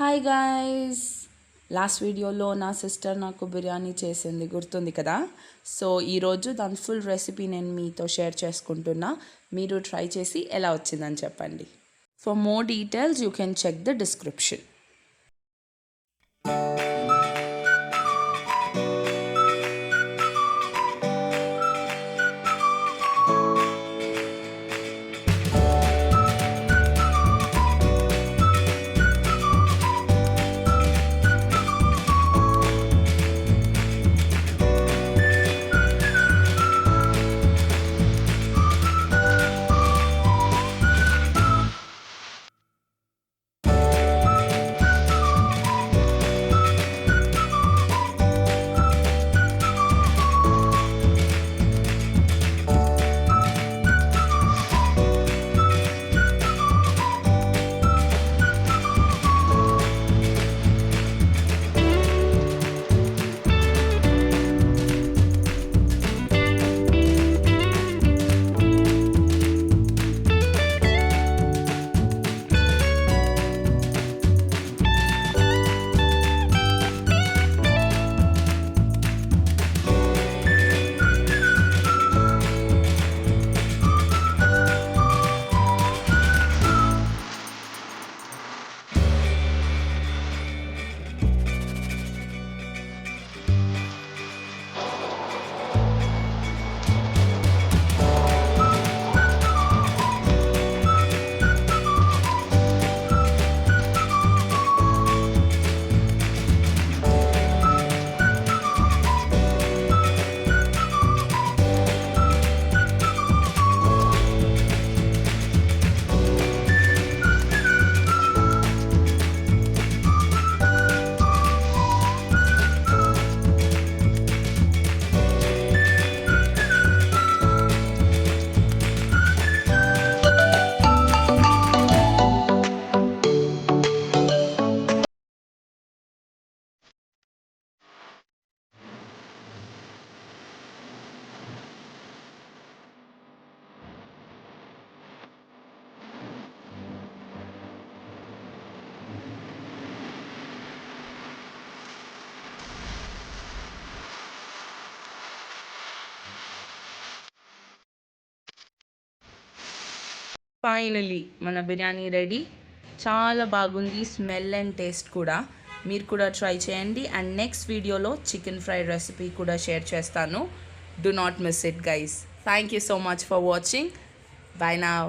Hi guys, last వీడియోలో నా sister నాకు బిర్యానీ చేసింది గుర్తుంది కదా. సో ఈరోజు దాని ఫుల్ రెసిపీ నేను మీతో షేర్ చేసుకుంటున్నా. మీరు ట్రై చేసి ఎలా వచ్చిందని చెప్పండి. For more details you can check the description. Finally మన బిర్యానీ రెడీ. చాలా బాగుంది, స్మెల్ అండ్ టేస్ట్ కూడా. మీరు కూడా ట్రై చేయండి. అండ్ నెక్స్ట్ వీడియోలో చికెన్ ఫ్రై రెసిపీ కూడా షేర్ చేస్తాను. Do not miss it guys. Thank you so much for watching. By now.